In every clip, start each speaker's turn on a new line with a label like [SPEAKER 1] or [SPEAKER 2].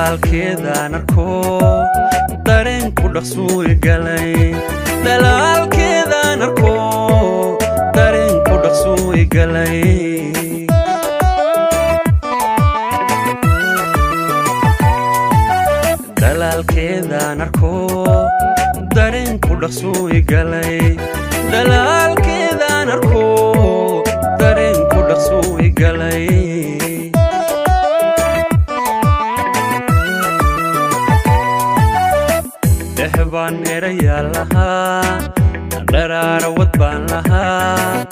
[SPEAKER 1] dalaalkeedaan arko dareen ku dhaqsuu igalay dalaalkeedaan arko dareen ku dhaqsuu igalay dalaalkeedaan arko dareen ku dhaqsuu igalay dalaalkeedaan arko dareen ku dhaqsuu igalay dehbaan erayaa lahaa dharaara wad baan lahaa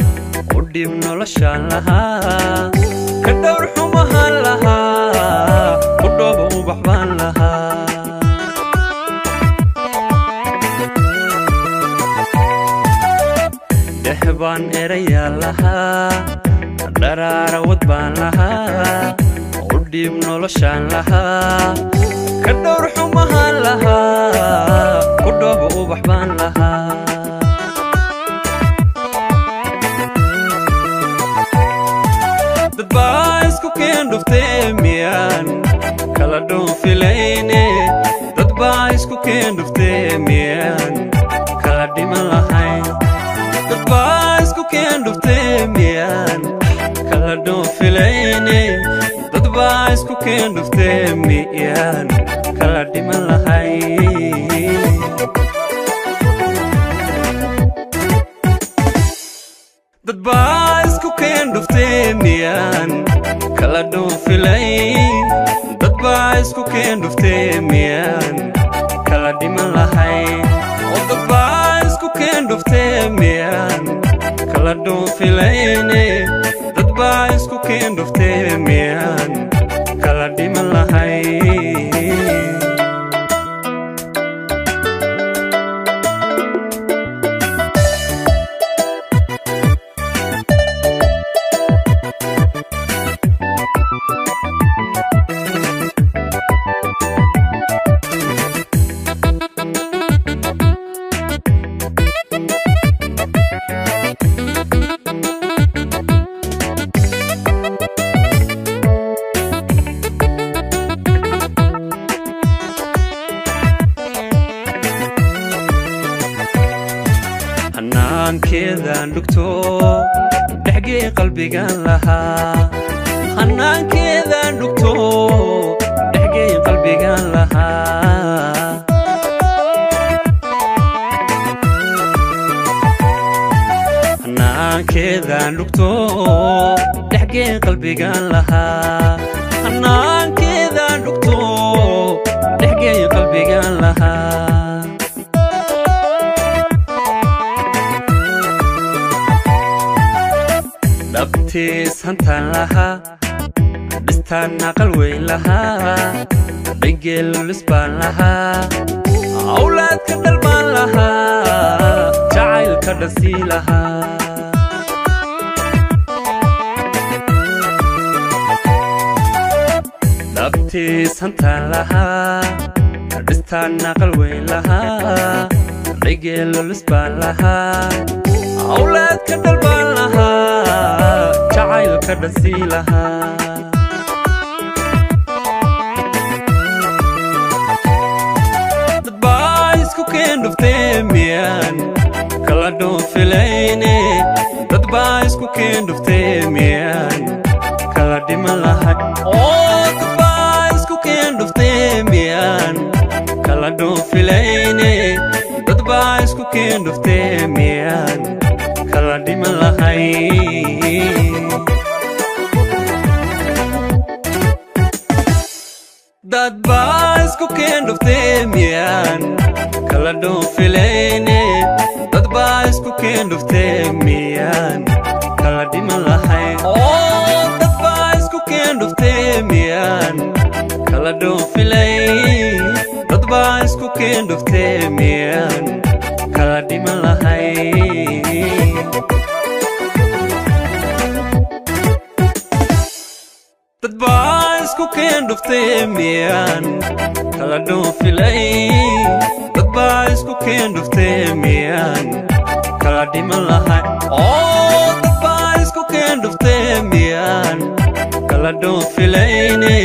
[SPEAKER 1] u dhib noloshaan lahaa ka dhowr xumahaan lahaa u dhooba ubax baan lahaa dehbaan erayaa lahaa dharaara wad baan lahaa u dhib noloshaan lahaa ka dhowr xumahaan lahaa ku dhooba ubax baan lahaa dad baa isku keen dhuftee miyaan kala dhoofilayne dad baa isku keen dhuftee miyaan kala dhiman lahayn dad baa isku keen dhuftee miyaan kala dhoofilayne dad baa isku keen dhuftee miyaan kala dhiman lahayn dad baa isku keen dhuftee miyaan kala dhoofilayn dad baa isku keen dhuftee miyaan kala dhiman lahayn oo dad baa isku keen dhuftee miyaan kala dhoofilayne dad baa isku keen dhuftee miyaan kala dhiman lahayn hanaankeedaan dhugto dhexgee qalbigaan lahaa hanaankeedaan dhugto dhexgee qalbigaan lahaa hanaankeedaan dhugto dhexgee qalbigaan lahaa hanaankeedaan dhugto dhexgee qalbigaan lahaa dhabtiis hantaan lahaa dhistaan aqal weyn lahaa dhiggeelulis baan lahaa awlaadka dhal baan lahaa jacaylka dhasii lahaa dhabtiis hantaan lahaa dhistaan aqal weyn lahaa dhiggeelulis baan lahaa awlaadka dhal baan lahaa jacaylka dhasii lahaa dad baa isku keen dhuftee miyaan kala dhoofilayne dad baa isku keen dhuftee miyaan kala dhiman lahay oo dad baa isku keen dhuftee miyaan kala dhoofilayne dad baa isku keen dhuftee miyaan kala dhiman lahayn dad baa isku keen dhuftee miyaan kala dhoofilayne dad baa isku keen dhuftee miyaan kala dhiman lahayn oo dad baa isku keen dhuftee miyaan kala dhoofilayn dad baa isku keen dhuftee miyaan kala dhiman lahayn dad baa isku keen dhuftee miyaan kala dhoofilayn dad baa isku keen dhuftee miyaan kala dhiman lahayn oo dad baa isku keen dhuftee miyaan kala dhoofilayne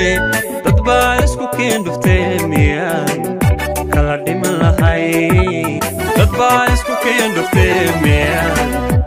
[SPEAKER 1] dad baa isku dhufteen miyaan kala dhiman lahay dad baa isku keen dhufteen miyaan